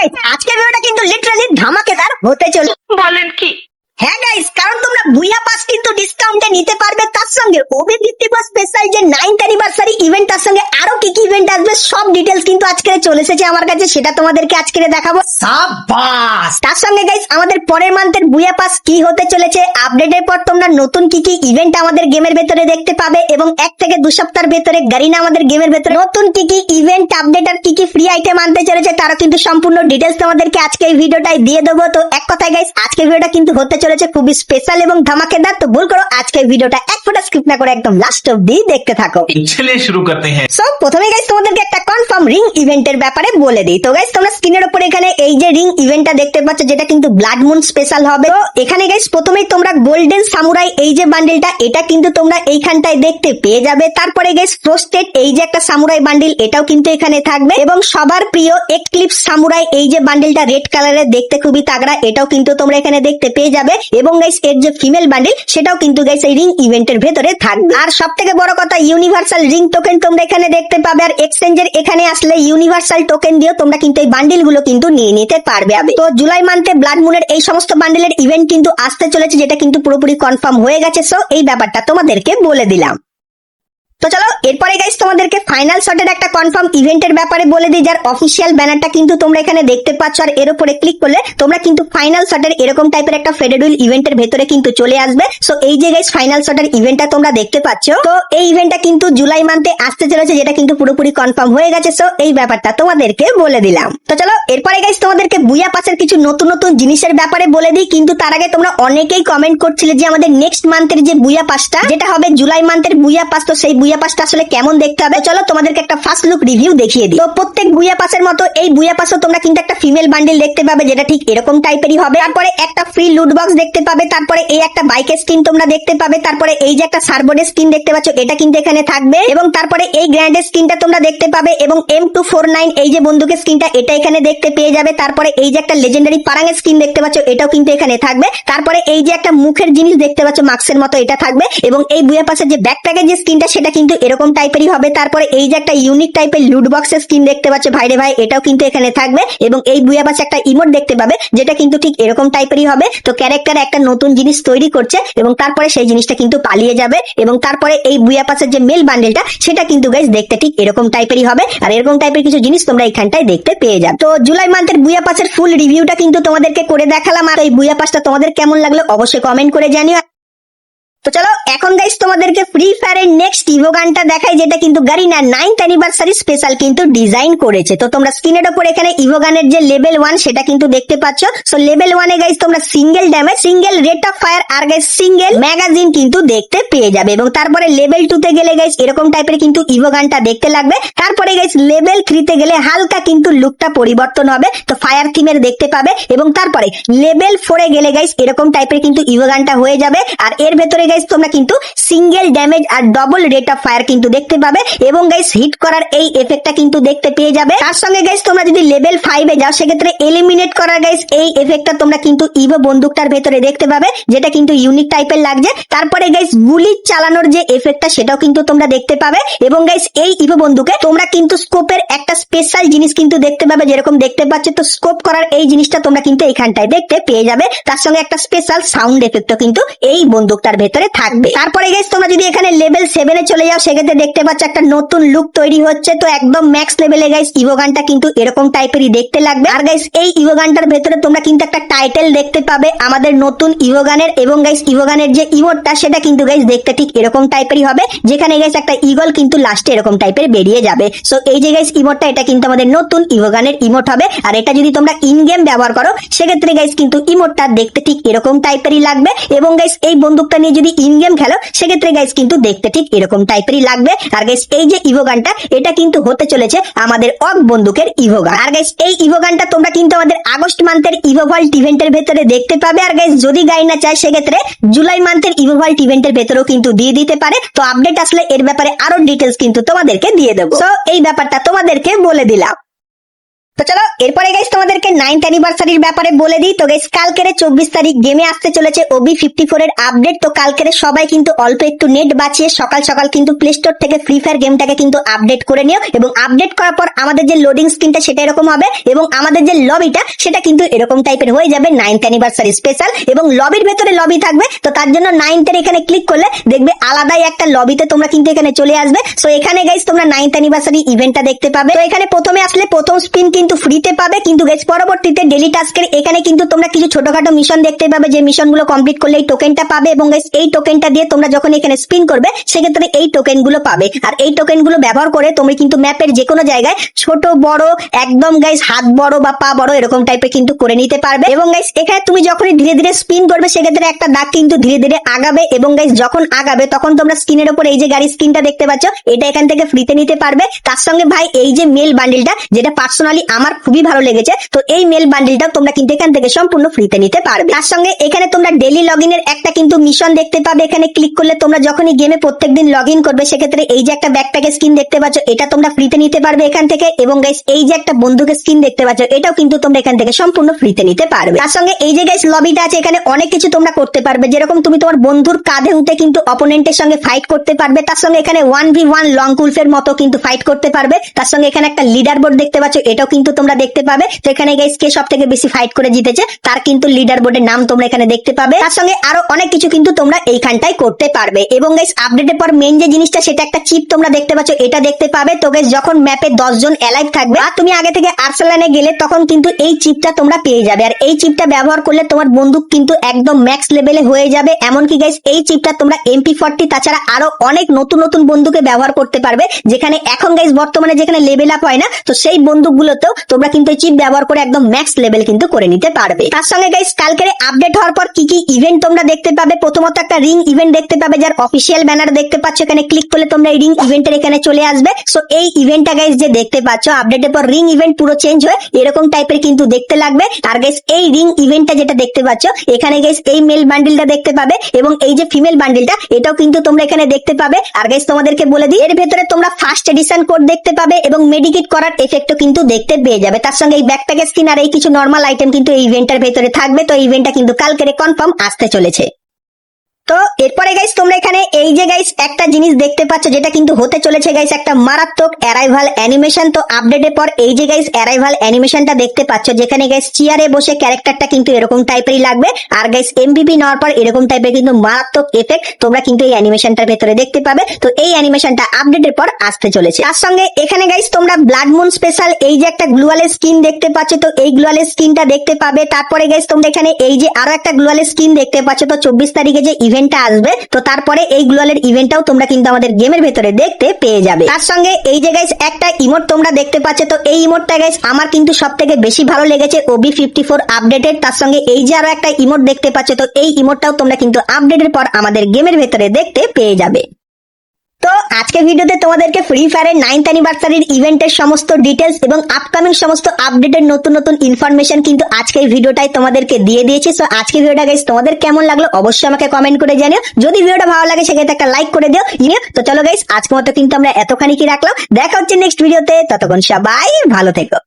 Guys আজকের ভিডিওটা কিন্তু লিটারালি ধামাকেদার হতে চলে। বলেন কি? হ্যাঁ গাইস, কারণ তোমরা বুইয়া পাস কিন্তু ডিসকাউন্টে নিতে পারবে, তার সঙ্গে অভিভিত্তি বা স্পেশাল যে 9th অ্যানিভার্সারি ইভেন্ট, তার সঙ্গে আরো কি কি ইভেন্ট আসবে সব ডিটেলস কিন্তু আজকে চলে এসেছে আমার কাছে, সেটা তোমাদেরকে আজকে দেখাবো। সাবাস! তার সঙ্গে গাইস আমাদের পরের মান্থের বুইয়া পাস কি হতে চলেছে, আপডেটের পর তোমরা নতুন কি কি ইভেন্ট আমাদের গেমের ভেতরে দেখতে পাবে, এবং 1 থেকে 2 সপ্তাহের ভেতরে গারিনা আমাদের গেমের ভেতরে নতুন কি কি ইভেন্ট আপডেট আর কি কি ফ্রি আইটেম আনতে চলেছে, তারও কিন্তু সম্পূর্ণ ডিটেলস তোমাদেরকে আজকে এই ভিডিওটাই দিয়ে দেবো। তো এক কথায় গাইস আজকে ভিডিওটা কিন্তু হতে চলেছে খুবই স্পেশাল এবং ধামাকেদার। তো ভুল করো আজকে ভিডিওটা এক ফোঁটা স্কিপ না করে একদম লাস্ট অবধি দেখতে থাকো। चलिए शुरू करते हैं। সো প্রথমে গাইস তোমাদেরকে একটা কনফার্ম রিং ইভেন্টের ব্যাপারে বলে দিই। তো গাইস তোমরা স্ক্রিনের উপরে এখানে এই যে রিং ইভেন্টটা দেখতে পাচ্ছ, যেটা কিন্তু ব্লাড মুন স্পেশাল হবে। তো এখানে গাইস প্রথমেই তোমরা গোল্ডেন সামুরাই এই যে বান্ডেলটা, এটা কিন্তু তোমরা এইখানটায় দেখতে পেয়ে যাবে। তারপরে গাইস ফ্রস্টেড এই যে একটা সামুরাই বান্ডেল, এটাও কিন্তু এখানে থাকবে, এবং সবার প্রিয় এক্লিপস সামুরাই এই যে বান্ডেলটা রেড কালারের, দেখতে খুবই তাগড়া, এটাও কিন্তু তোমরা এখানে দেখতে পেয়ে যাবে। এবং গাইস এর যে ফিমেল বান্ডেল সেটাও কিন্তু গাইস এই রিং ইভেন্টের ভেতরে থাকবে। আর সব থেকে বড় কথা, ইউনিভার্সাল রিং টোকেন তোমরা এখানে দেখতে পাবে, আর এক্সচেঞ্জের এখানে আসলে ইউনিভার্সাল টোকেন দিয়েও তোমরা কিন্তু এই বান্ডেল গুলো কিন্তু নিয়ে নিতে পারবে। তো জুলাই মান্থে ব্লাড মুনের এই সমস্ত বান্ডেলের ইভেন্ট কিন্তু আসতে চলেছে, যেটা কিন্তু পুরোপুরি কনফার্ম হয়ে গেছে। সো এই ব্যাপারটা তোমাদেরকে বলে দিলাম। তো চলো এরপরে গাইস তোমাদেরকে ফাইনাল শটের একটা কনফার্ম ইভেন্টের ব্যাপারে বলে দিই, যার অফিসিয়াল ব্যানারটা কিন্তু তোমরা এখানে দেখতে পাচ্ছ, আর এর উপরে ক্লিক করলে তোমরা কিন্তু ফাইনাল শটের এরকম টাইপের একটা ফেডারেল ইভেন্টের ভেতরে কিন্তু চলে আসবে। সো এই যে গাইস ফাইনাল শটের ইভেন্টটা তোমরা দেখতে পাচ্ছ, তো এই ইভেন্টটা কিন্তু জুলাই মান্থে আসতে চলেছে, যেটা কিন্তু পুরোপুরি কনফার্ম হয়ে গেছে। সো এই ব্যাপারটা তোমাদেরকে বলে দিলাম। তো চলো এরপরে গাইস তোমাদেরকে বুইয়া পাসের কিছু নতুন নতুন জিনিসের ব্যাপারে বলে দিই, কিন্তু তার আগে তোমরা অনেকেই কমেন্ট করছিলে যে আমাদের নেক্সট মান্থের যে বুইয়া পাসটা, যেটা হবে জুলাই মান্থের বুইয়া পাস, তো সেই বুইয়া পাসটা আসলে কেমন দেখতে হবে চলো তোমাদেরকে একটা ফার্স্ট লুক রিভিউ দেখিয়ে দিই। তো প্রত্যেক বুইয়া পাসের মতো এই বুইয়া পাসও তোমরা কিন্তু একটা ফিমেল বান্ডেল দেখতে পাবে, যেটা ঠিক এরকম টাইপেরই হবে। তারপরে একটা ফ্রি লুট বক্স দেখতে পাবে, তারপরে এই একটা বাইকের স্কিন তোমরা দেখতে পাবে, তারপরে এই যে একটা সার্বোর্ডের স্কিন দেখতে পাচ্ছ, এটা কিন্তু এখানে থাকবে, এবং তারপরে এই গ্র্যান্ডের স্কিনটা তোমরা দেখতে পাবে, এবং M249 এই যে বন্দুকের স্কিনটা, এটা এখানে দেখতে পেয়ে যাবে। তারপরে এই যে একটা লেজেন্ডারি পারাঙের স্কিন দেখতে পাচ্ছ, এটাও কিন্তু এখানে থাকবে। তারপরে এই যে একটা মুখের জিনিস দেখতে পাচ্ছ মাস্কের মতো, এটা থাকবে, এবং এই বুইয়া পাসের যে ব্যাকপ্যাকের যে স্কিনটা, সেটা কিন্তু এরকম টাইপেরই হবে। তারপরে এই যে একটা ইউনিক টাইপের লুট বক্সের স্কিন দেখতে পাচ্ছ ভাইরে ভাই, এটাও কিন্তু এখানে থাকবে, এবং এই বুইয়া পাসে একটা ইমোট দেখতে পাবে, যেটা কিন্তু ঠিক এরকম টাইপেরই হবে। তো ক্যারেক্টার একটা নতুন জিনিস তৈরি করছে, এবং তারপরে সেই জিনিসটা কিন্তু পালিয়ে যাবে, এবং তারপরে এই বুইয়া পাসের যে মেল বান্ডেলটা, সেটা কিন্তু গাইস দেখতে ঠিক এরকম টাইপেরই হবে, আর এরকম টাইপের কিছু জিনিস তোমরা এখানটায় দেখতে পেয়ে যাবে। তো জুলাই মান্থের বুইয়া পাসের ফুল রিভিউটা কিন্তু তোমাদেরকে করে দেখালাম, আর এই বুইয়া পাসটা তোমাদের কেমন লাগলো অবশ্যই কমেন্ট করে জানিও। তো চলো এখন গাইস তোমাদেরকে ফ্রি ফায়ারের নেক্সট ইভো গানটা দেখাই, যেটা কিন্তু গারিনা 9th অ্যানিভার্সারি স্পেশাল কিন্তু ডিজাইন করেছে। তো তোমরা স্ক্রিনের উপর এখানে ইভো গানের যে লেভেল 1 সেটা কিন্তু দেখতে পাচ্ছ। সো লেভেল 1 এ গাইস তোমরা single damage, single rate of fire, আর গাইস সিঙ্গেল ম্যাগাজিন কিন্তু দেখতে পেয়ে যাবে, এবং তারপরে লেভেল 2 তে গেলে গাইস এরকম টাইপের কিন্তু ইভো গানটা দেখতে লাগবে। তারপরে গাইস লেভেল 3 তে গেলে হালকা কিন্তু লুকটা পরিবর্তন হবে, তো ফায়ার থিমের দেখতে পাবে, এবং তারপরে লেভেল 4 এ গেলে গাইস এরকম টাইপের কিন্তু ইভো গানটা হয়ে যাবে, আর এর ভেতরে তোমরা কিন্তু সিঙ্গেল ড্যামেজ আর ডবল রেট অফ ফায়ার কিন্তু দেখতে পাবে, এবং গাইস হিট করার এই এফেক্টটা কিন্তু দেখতে পেয়ে যাবে। তার সঙ্গে গাইস তোমরা যদি লেভেল 5 এ যাও, সেক্ষেত্রে এলিমিনেট করার গাইস এই এফেক্টটা তোমরা কিন্তু ইভো বন্দুকটার ভেতরে দেখতে পাবে, যেটা কিন্তু ইউনিক টাইপের লাগছে। তারপরে গাইস গুলি চালানোর যে এফেক্টটা, সেটাও কিন্তু তোমরা দেখতে পাবে, এবং গাইস এই ইভো বন্দুকে তোমরা কিন্তু স্কোপের একটা স্পেশাল জিনিস কিন্তু দেখতে পাবে, যেরকম দেখতে পাচ্ছ। তো স্কোপ করার এই জিনিসটা তোমরা কিন্তু এখানটায় দেখতে পেয়ে যাবে, তার সঙ্গে একটা স্পেশাল সাউন্ড এফেক্টও কিন্তু এই বন্দুকটার ভেতরে থাকবে। তারপরে গাইস তোমরা যদি এখানে লেভেল 7 এ চলে যাও, সেক্ষেত্রে দেখতে পাচ্ছ একটা নতুন লুক তৈরি হচ্ছে। তো একদম ম্যাক্স লেভেলে গাইস ইভো গানটা কিন্তু এরকম টাইপেরই দেখতে লাগবে, আর গাইস এই ইভো গানটার ভেতরে তোমরা কিন্তু একটা টাইটেল দেখতে পাবে আমাদের নতুন ইভো গানের, এবং গাইস ইভো গানের যে ইমোটটা, সেটা কিন্তু গাইস দেখতে ঠিক এরকম টাইপেরই হবে, যেখানে গাইস একটা ইগল কিন্তু লাস্টে এরকম টাইপের বেরিয়ে যাবে। সো এই যে গাইস ইমোটটা, এটা কিন্তু আমাদের নতুন ইভো গানের ইমোট হবে, আর এটা যদি তোমরা ইন গেম ব্যবহার করো, সেক্ষেত্রে গাইস কিন্তু ইমোটটা দেখতে ঠিক এরকম টাইপেরই লাগবে, এবং গাইস এই বন্দুকটা নিয়ে যদি ইন গেম খেলো, সেক্ষেত্রে গাইস কিন্তু দেখতে ঠিক এরকম টাইপেরই লাগবে। আর গাইস এই যে ইভো গানটা, এটা কিন্তু হতে চলেছে আমাদের অগ বন্দুকের ইভো গান, আর গাইস এই ইভো গানটা তোমরা কিন্তু আমাদের আগস্ট মান্থের ইভো ভল্ট ইভেন্টের ভেতরে দেখতে পাবে, আর গাইস যদি গাইনা চায়, সেক্ষেত্রে জুলাই মান্থের ইভো ভল্ট ইভেন্টের ভেতরেও কিন্তু দিয়ে দিতে পারে। তো আপডেট আসলে এর ব্যাপারে আরো ডিটেলস কিন্তু তোমাদেরকে দিয়ে দেবো। তো এই ব্যাপারটা তোমাদেরকে বলে দিলাম। তো চলো এরপরে গাইস তোমাদেরকে 9th অ্যানিভার্সারির ব্যাপারে বলে দিই। তো গাইস কালকের 24 তারিখ গেমে আসতে চলেছে OB54 এর আপডেট। তো কালকের সবাই কিন্তু অল্প একটু নেট বাঁচিয়ে সকাল সকাল কিন্তু প্লে স্টোর থেকে ফ্রি ফায়ার গেমটাকে কিন্তু আপডেট করে নিও, এবং আপডেট করার পর আমাদের যে লোডিং স্ক্রিনটা সেটা এরকম হবে, এবং আমাদের যে লবিটা সেটা কিন্তু এরকম টাইপের হয়ে যাবে 9th অ্যানিভার্সারি স্পেশাল, এবং লবির ভেতরে লবি থাকবে। তো তার জন্য 9th এর এখানে ক্লিক করলে দেখবে আলাদাই একটা লবিতে তোমরা কিন্তু এখানে চলে আসবে। সো এখানে গাইস তোমরা 9th অ্যানিভার্সারি ইভেন্টটা দেখতে পাবে। তো এখানে প্রথমে আসলে প্রথম স্পিন কিন্তু ফ্রিতে পাবে, কিন্তু গাইস পরবর্তীতে ডেইলি টাস্কের এখানে কিন্তু তোমরা কিছু ছোটখাটো মিশন দেখতে পাবে, যে মিশনগুলো কমপ্লিট করলে এই টোকেনটা পাবে, এবং গাইস এই টোকেনটা দিয়ে তোমরা যখন এখানে স্পিন করবে সেক্ষেত্রে এই টোকেনগুলো পাবে। আর এই টোকেনগুলো ব্যবহার করে তুমি কিন্তু ম্যাপের যে কোনো জায়গায় ছোট বড় একদম গাইস হাত বড় বা পা বড় এরকম টাইপের কিন্তু করে নিতে পারবে। এবং গাইস এখানে তুমি যখনই ধীরে ধীরে স্পিন করবে সেক্ষেত্রে একটা দাগ কিন্তু ধীরে ধীরে আগাবে, এবং গাইস যখন আগাবে তখন তোমরা স্ক্রিনের উপর এই যে গাড়ির স্ক্রিনটা দেখতে পাচ্ছ এটা এখান থেকে ফ্রিতে নিতে পারবে। তার সঙ্গে ভাই এই যে মেল বান্ডিলটা, যেটা পার্সোনালি আমার খুবই ভালো লেগেছে, তো এই মেল বান্ডিলটা তোমরা কিন্তু এখান থেকে সম্পূর্ণ ফ্রিতে নিতে পারবে। তার সঙ্গে এখানে তোমরা ডেইলি লগইনের একটা কিন্তু মিশন দেখতে পাবে। এখানে ক্লিক করলে তোমরা যখনই গেমে প্রত্যেকদিন লগইন করবে সেক্ষেত্রে এই যে একটা ব্যাকপ্যাকের স্কিন দেখতে পাচ্ছ এটা তোমরা ফ্রিতে নিতে পারবে এখান থেকে, এবং গাইস এই যে একটা বন্দুকের স্কিন দেখতে পাচ্ছ এটাও কিন্তু তোমরা এখান থেকে সম্পূর্ণ ফ্রিতে নিতে পারবে। তার সঙ্গে এই যে গাইস লবিটা আছে এখানে অনেক কিছু তোমরা করতে পারবে, যেরকম তুমি তোমার বন্ধুর কাঁধে উঠে কিন্তু অপোনেন্টের সঙ্গে ফাইট করতে পারবে। তার সঙ্গে এখানে 1v1 লং কুলফের মতো কিন্তু ফাইট করতে পারবে। তার সঙ্গে এখানে একটা লিডার বোর্ড দেখতে পাচ্ছ এটাও কিন্তু তোমরা দেখতে পাবে। তো এখানে গাইস কে সব থেকে বেশি ফাইট করে জিতেছে তার কিন্তু লিডার বোর্ডের নাম তোমরা এখানে দেখতে পাবে। তার সঙ্গে আরো অনেক কিছু কিন্তু তোমরা এইখানটাই করতে পারবে। এবং গাইস আপডেটের পর মেইন যে জিনিসটা সেটা একটা চিপ তোমরা দেখতে পাচ্ছ এটা দেখতে পাবে। তো গাইস যখন ম্যাপে 10 জন অ্যালাইভ থাকবে আর তুমি আগে থেকে আর্সেনালে গেলে তখন কিন্তু এই চিপটা তোমরা পেয়ে যাবে, আর এই চিপটা ব্যবহার করলে তোমার বন্দুক কিন্তু একদম ম্যাক্স লেভেলে হয়ে যাবে। এমনকি গাইস এই চিপটা তোমরা MP40 তাছাড়া আরো অনেক নতুন নতুন বন্দুকে ব্যবহার করতে পারবে, যেখানে এখন গাইস বর্তমানে যেখানে লেভেল আপ হয় না, তো সেই বন্দুকগুলোতেও তোমরা কিন্তু এই চিপ ব্যবহার করে একদম ম্যাক্স লেভেল কিন্তু করে নিতে পারবে। তার সঙ্গে গাইস কালকের আপডেট হওয়ার পর কি কি ইভেন্ট তোমরা দেখতে পাবে, প্রথমত একটা রিং ইভেন্ট দেখতে পাবে যার অফিসিয়াল ব্যানার দেখতে পাচ্ছ, এখানে ক্লিক করলে তোমরা এই রিং ইভেন্টের এখানে চলে আসবে। সো এই ইভেন্টটা গাইস যে দেখতে পাচ্ছ আপডেটের পর রিং ইভেন্ট পুরো চেঞ্জ হয়ে এরকম টাইপের কিন্তু দেখতে লাগবে। আর গাইস এই রিং ইভেন্টটা যেটা দেখতে পাচ্ছ এখানে গাইস এই মেল বান্ডিলটা দেখতে পাবে, এবং এই যে ফিমেল বান্ডিলটা এটাও কিন্তু তোমরা এখানে দেখতে পাবে। আর গাইস তোমাদেরকে বলে দিই এর ভেতরে তোমরা ফার্স্ট এডিশন কোড দেখতে পাবে, এবং মেডিকেট করার এফেক্টও কিন্তু দেখতে পেয়ে যাবে। তার সঙ্গে এই ব্যাকপ্যাকের স্কিন আর এই কিছু নরমাল আইটেম কিন্তু এই ইভেন্টের ভেতরে থাকবে। তো এই ইভেন্টটা কিন্তু কালকেরে কনফার্ম আসতে চলেছে। তো এরপরে গাইস তোমরা এখানে এই যে গাইস একটা জিনিস দেখতে পাচ্ছ যেটা কিন্তু হতে চলেছে গাইস একটা মারাত্মক অ্যারাইভাল অ্যানিমেশন। তো আপডেটের পর এই যে গাইস অ্যারাইভাল অ্যানিমেশনটা দেখতে পাচ্ছ, যেখানে গাইস চেয়ারে বসে ক্যারেক্টারটা কিন্তু এরকম টাইপেরই লাগবে, আর গাইস MVP নেওয়ার পর এরকম টাইপের কিন্তু মারাত্মক এফেক্ট তোমরা কিন্তু এই অ্যানিমেশনটার ভেতরে দেখতে পাবে। তো এই অ্যানিমেশনটা আপডেটের পর আসতে চলেছে। তার সঙ্গে এখানে গাইস তোমরা ব্লাড মুন স্পেশাল এই যে একটা গ্লুয়ালের স্কিন দেখতে পাচ্ছ, তো এই গ্লুয়ালের স্কিনটা দেখতে পাবে। তারপরে গাইস তোমরা এখানে এই যে আরো একটা গ্লুয়ালের স্কিন দেখতে পাচ্ছ। তো 24 তারিখে যে ইভেন্টটা আসবে, তো তারপরে এই গ্লোয়ালের ইভেন্টটাও তোমরা কিন্তু আমাদের গেমের ভেতরে দেখতে পেয়ে যাবে। তার সঙ্গে এই যে গাইস একটা ইমোট তোমরা দেখতে পাচ্ছ, তো এই ইমোটটা গাইস আমার কিন্তু সবথেকে বেশি ভালো লেগেছে OB54 আপডেটের। তার সঙ্গে এই যে আরো একটা ইমোট দেখতে পাচ্ছ, তো এই ইমোটটাও তোমরা কিন্তু আপডেটের পর আমাদের গেমের ভেতরে দেখতে পেয়ে যাবে। তো আজকে ভিডিওতে তোমাদেরকে ফ্রি ফায়ারের 9th অ্যানিভার্সারির ইভেন্টের সমস্ত ডিটেলস এবং আপকামিং সমস্ত আপডেটের নতুন নতুন ইনফরমেশন কিন্তু আজকের ভিডিওটাই তোমাদেরকে দিয়ে দিয়েছি। সো আজকে ভিডিওটা গাইস তোমাদের কেমন লাগলো অবশ্যই আমাকে কমেন্ট করে জানিও। যদি ভিডিওটা ভালো লাগে সেক্ষেত্রে একটা লাইক করে দিও। তো চলো গাইস আজকের মতো কিন্তু আমরা এতখানি কি রাখলাম, দেখা হচ্ছে নেক্সট ভিডিওতে, ততক্ষণ সবাই ভালো থেকো।